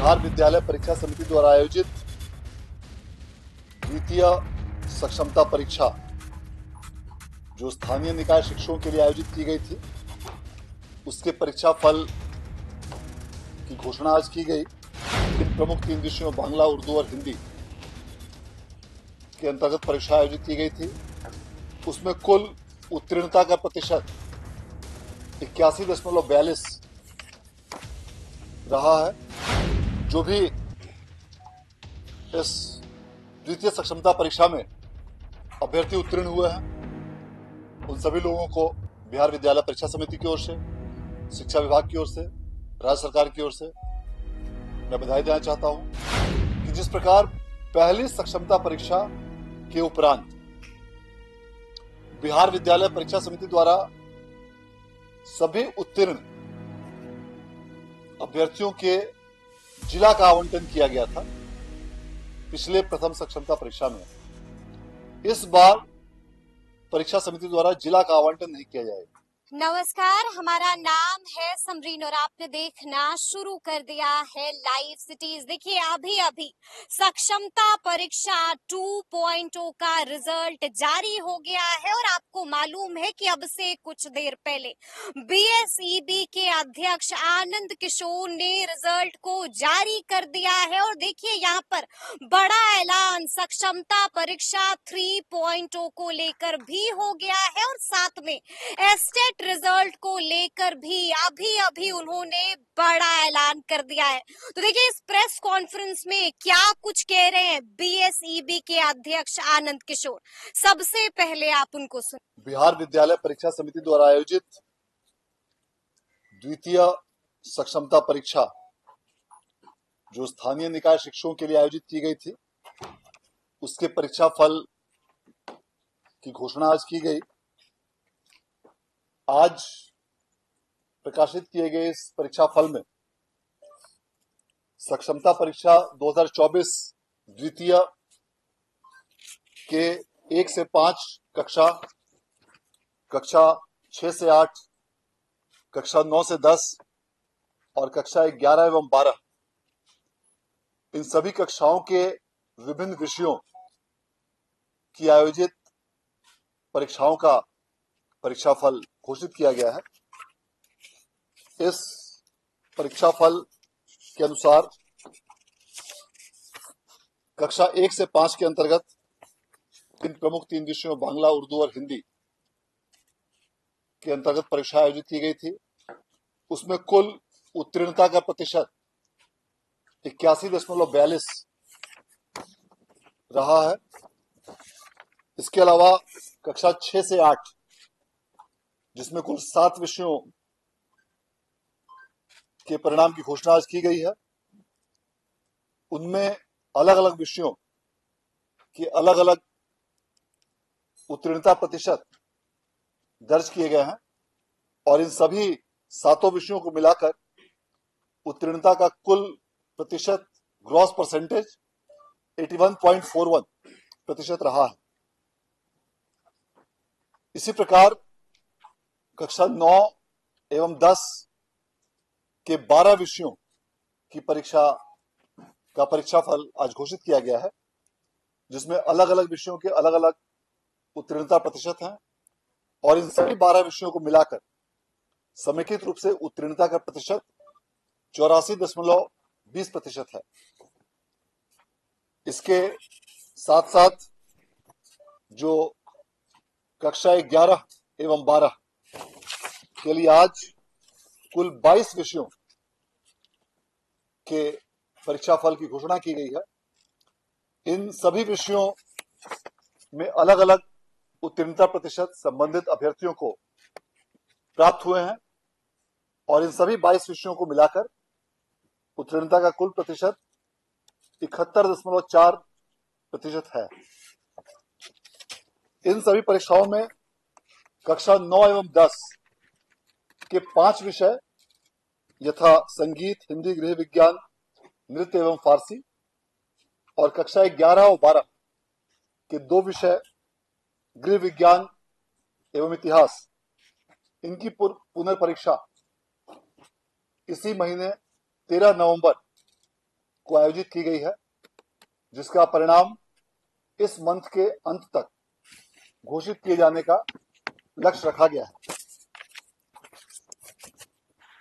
बिहार विद्यालय परीक्षा समिति द्वारा आयोजित द्वितीय सक्षमता परीक्षा जो स्थानीय निकाय शिक्षकों के लिए आयोजित की गई थी, उसके परीक्षा फल की घोषणा आज की गई। इन प्रमुख 3 विषयों बांग्ला, उर्दू और हिंदी के अंतर्गत परीक्षा आयोजित की गई थी। उसमें कुल उत्तीर्णता का प्रतिशत 81.42 रहा है। जो भी इस द्वितीय सक्षमता परीक्षा में अभ्यर्थी उत्तीर्ण हुए हैं, उन सभी लोगों को बिहार विद्यालय परीक्षा समिति की ओर से, शिक्षा विभाग की ओर से, राज्य सरकार की ओर से मैं बधाई देना चाहता हूं कि जिस प्रकार पहली सक्षमता परीक्षा के उपरांत बिहार विद्यालय परीक्षा समिति द्वारा सभी उत्तीर्ण अभ्यर्थियों के जिला का आवंटन किया गया था पिछले प्रथम सक्षमता परीक्षा में, इस बार परीक्षा समिति द्वारा जिला का आवंटन नहीं किया जाएगा। नमस्कार, हमारा नाम है समरीन और आपने देखना शुरू कर दिया है लाइव सिटीज। देखिए, अभी अभी सक्षमता परीक्षा 2.0 का रिजल्ट जारी हो गया है और आपको मालूम है कि अब से कुछ देर पहले बीएसईबी के अध्यक्ष आनंद किशोर ने रिजल्ट को जारी कर दिया है। और देखिए, यहाँ पर बड़ा ऐलान सक्षमता परीक्षा 3.0 को लेकर भी हो गया है और साथ में एस्टेट रिजल्ट को लेकर भी अभी अभी उन्होंने बड़ा ऐलान कर दिया है। तो देखिए, इस प्रेस कॉन्फ्रेंस में क्या कुछ कह रहे हैं बीएसईबी के अध्यक्ष आनंद किशोर। सबसे पहले आप उनको सुन। बिहार विद्यालय परीक्षा समिति द्वारा आयोजित द्वितीय सक्षमता परीक्षा जो स्थानीय निकाय शिक्षकों के लिए आयोजित की गई थी, उसके परीक्षा फल की घोषणा आज की गई। आज प्रकाशित किए गए इस परीक्षा फल में सक्षमता परीक्षा 2024 द्वितीय के 1 से 5 कक्षा, कक्षा 6 से 8, कक्षा 9 से 10 और कक्षा 11 एवं 12, इन सभी कक्षाओं के विभिन्न विषयों की आयोजित परीक्षाओं का परीक्षा फल घोषित किया गया है। इस परीक्षा फल के अनुसार कक्षा 1 से 5 के अंतर्गत इन प्रमुख 3 विषयों बांग्ला, उर्दू और हिंदी के अंतर्गत परीक्षा आयोजित की गई थी। उसमें कुल उत्तीर्णता का प्रतिशत 81.42 रहा है। इसके अलावा कक्षा 6 से 8, जिसमें कुल 7 विषयों के परिणाम की घोषणा आज की गई है, उनमें अलग अलग विषयों के अलग अलग उत्तीर्णता प्रतिशत दर्ज किए गए हैं और इन सभी 7 विषयों को मिलाकर उत्तीर्णता का कुल प्रतिशत, ग्रॉस परसेंटेज 81.41% रहा है। इसी प्रकार कक्षा 9 एवं 10 के 12 विषयों की परीक्षा का परीक्षा फल आज घोषित किया गया है, जिसमें अलग अलग विषयों के अलग अलग उत्तीर्णता प्रतिशत हैं और इन सभी 12 विषयों को मिलाकर समेकित रूप से उत्तीर्णता का प्रतिशत 84.20% है। इसके साथ साथ जो कक्षा 11 एवं 12 के लिए आज कुल 22 विषयों के परीक्षा फल की घोषणा की गई है। इन सभी विषयों में अलग अलग उत्तीर्णता प्रतिशत संबंधित अभ्यर्थियों को प्राप्त हुए हैं और इन सभी 22 विषयों को मिलाकर उत्तीर्णता का कुल प्रतिशत 71.4% है। इन सभी परीक्षाओं में कक्षा 9 एवं 10 के 5 विषय यथा संगीत, हिंदी, गृह विज्ञान, नृत्य एवं फारसी और कक्षा 11 और 12 के 2 विषय गृह विज्ञान एवं इतिहास, इनकी पुनर्परीक्षा इसी महीने 13 नवंबर को आयोजित की गई है, जिसका परिणाम इस मंथ के अंत तक घोषित किए जाने का लक्ष्य रखा गया है।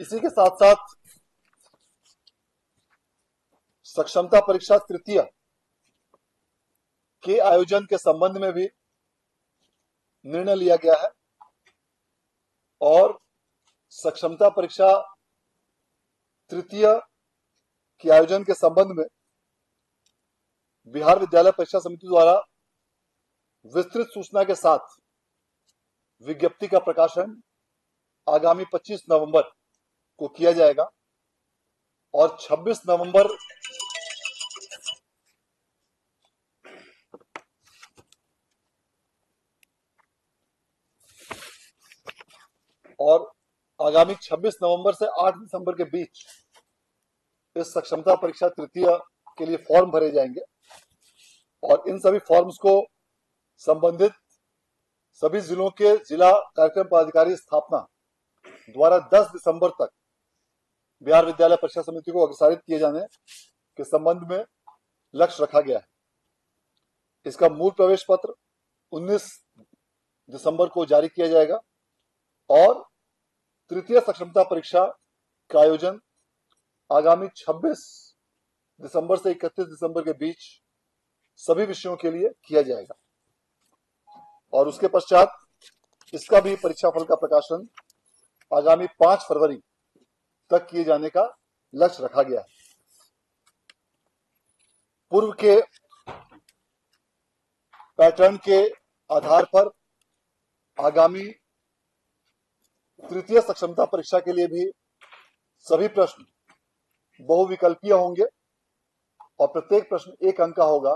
इसी के साथ साथ सक्षमता परीक्षा तृतीय के आयोजन के संबंध में भी निर्णय लिया गया है और सक्षमता परीक्षा तृतीय के आयोजन के संबंध में बिहार विद्यालय परीक्षा समिति द्वारा विस्तृत सूचना के साथ विज्ञप्ति का प्रकाशन आगामी 25 नवंबर को किया जाएगा और 26 नवंबर और आगामी 26 नवंबर से 8 दिसंबर के बीच इस सक्षमता परीक्षा तृतीय के लिए फॉर्म भरे जाएंगे और इन सभी फॉर्म्स को संबंधित सभी जिलों के जिला कार्यक्रम पदाधिकारी स्थापना द्वारा 10 दिसंबर तक बिहार विद्यालय परीक्षा समिति को अग्रसारित किए जाने के संबंध में लक्ष्य रखा गया है। इसका मूल प्रवेश पत्र 19 दिसंबर को जारी किया जाएगा और तृतीय सक्षमता परीक्षा का आयोजन आगामी 26 दिसंबर से 31 दिसंबर के बीच सभी विषयों के लिए किया जाएगा और उसके पश्चात इसका भी परीक्षाफल का प्रकाशन आगामी 5 फरवरी तक किए जाने का लक्ष्य रखा गया है। पूर्व के पैटर्न के आधार पर आगामी तृतीय सक्षमता परीक्षा के लिए भी सभी प्रश्न बहुविकल्पीय होंगे और प्रत्येक प्रश्न 1 अंक का होगा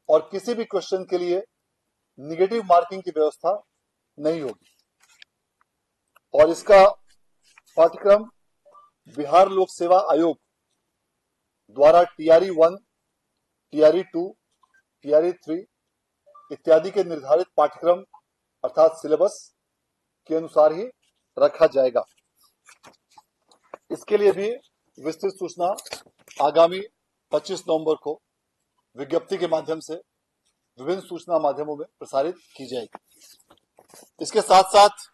और किसी भी क्वेश्चन के लिए निगेटिव मार्किंग की व्यवस्था नहीं होगी और इसका पाठ्यक्रम बिहार लोक सेवा आयोग द्वारा टीआरई 1, टीआरई 2, टीआरई 3 इत्यादि के निर्धारित पाठ्यक्रम अर्थात सिलेबस के अनुसार ही रखा जाएगा। इसके लिए भी विस्तृत सूचना आगामी 25 नवंबर को विज्ञप्ति के माध्यम से विभिन्न सूचना माध्यमों में प्रसारित की जाएगी। इसके साथ साथ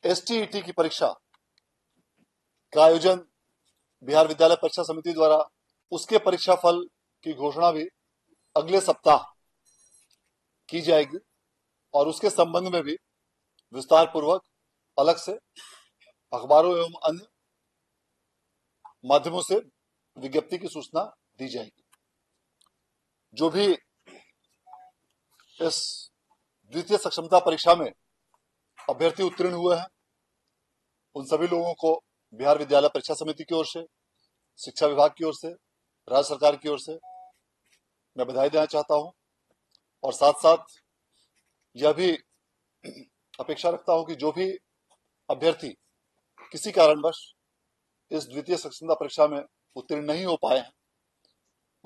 एसटीईटी की परीक्षा का आयोजन बिहार विद्यालय परीक्षा समिति द्वारा उसके परीक्षा फल की घोषणा भी अगले सप्ताह की जाएगी और उसके संबंध में भी विस्तार पूर्वक अलग से अखबारों एवं अन्य माध्यमों से विज्ञप्ति की सूचना दी जाएगी। जो भी इस द्वितीय सक्षमता परीक्षा में अभ्यर्थी उत्तीर्ण हुए हैं उन सभी लोगों को बिहार विद्यालय परीक्षा समिति की ओर से, शिक्षा विभाग की ओर से, राज्य सरकार की ओर से मैं बधाई देना चाहता हूं और साथ साथ यह भी अपेक्षा रखता हूं कि जो भी अभ्यर्थी किसी कारणवश इस द्वितीय सक्षमता परीक्षा में उत्तीर्ण नहीं हो पाए हैं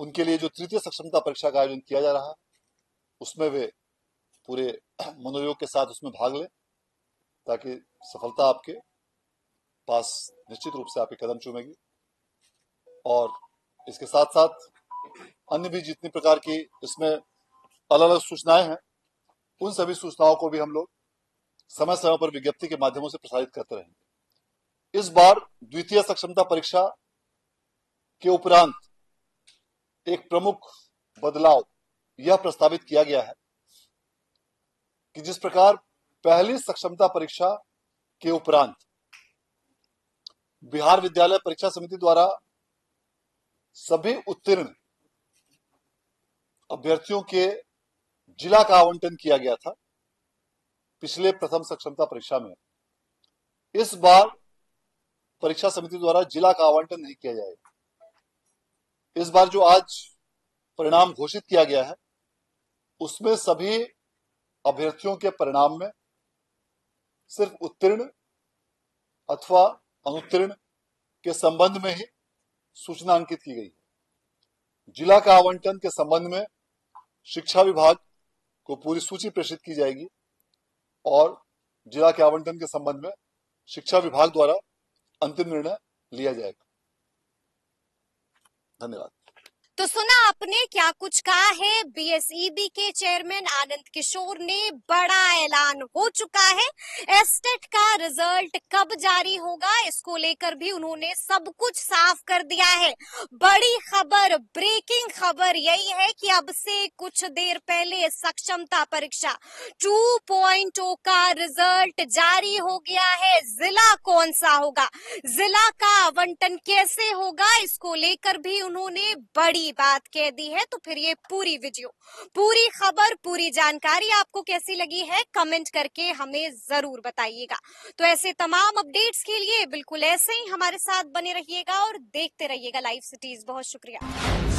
उनके लिए जो तृतीय सक्षमता परीक्षा का आयोजन किया जा रहा है उसमें वे पूरे मनोयोग के साथ उसमें भाग लें ताकि सफलता आपके पास निश्चित रूप से आपके कदम चूमेगी। और इसके साथ साथ अन्य भी जितनी प्रकार की इसमें अलग अलग सूचनाएं हैं उन सभी सूचनाओं को भी हम लोग समय समय पर विज्ञप्ति के माध्यमों से प्रसारित करते रहेंगे। इस बार द्वितीय सक्षमता परीक्षा के उपरांत एक प्रमुख बदलाव यह प्रस्तावित किया गया है कि जिस प्रकार पहली सक्षमता परीक्षा के उपरांत बिहार विद्यालय परीक्षा समिति द्वारा सभी उत्तीर्ण अभ्यर्थियों के जिला का आवंटन किया गया था पिछले प्रथम सक्षमता परीक्षा में, इस बार परीक्षा समिति द्वारा जिला का आवंटन नहीं किया जाएगा। इस बार जो आज परिणाम घोषित किया गया है उसमें सभी अभ्यर्थियों के परिणाम में सिर्फ उत्तीर्ण अथवा अनुत्तीर्ण के संबंध में ही सूचना अंकित की गई है। जिला का आवंटन के संबंध में शिक्षा विभाग को पूरी सूची प्रेषित की जाएगी और जिला के आवंटन के संबंध में शिक्षा विभाग द्वारा अंतिम निर्णय लिया जाएगा। धन्यवाद। तो सुना आपने क्या कुछ कहा है बीएसईबी के चेयरमैन आनंद किशोर ने। बड़ा ऐलान हो चुका है। एस्टेट का रिजल्ट कब जारी होगा, इसको लेकर भी उन्होंने सब कुछ साफ कर दिया है। बड़ी खबर, ब्रेकिंग खबर यही है कि अब से कुछ देर पहले सक्षमता परीक्षा 2.0 का रिजल्ट जारी हो गया है। जिला कौन सा होगा, जिला का आवंटन कैसे होगा, इसको लेकर भी उन्होंने बड़ी बात कह दी है। तो फिर ये पूरी वीडियो, पूरी खबर, पूरी जानकारी आपको कैसी लगी है, कमेंट करके हमें जरूर बताइएगा। तो ऐसे तमाम अपडेट्स के लिए बिल्कुल ऐसे ही हमारे साथ बने रहिएगा और देखते रहिएगा लाइव सिटीज। बहुत शुक्रिया।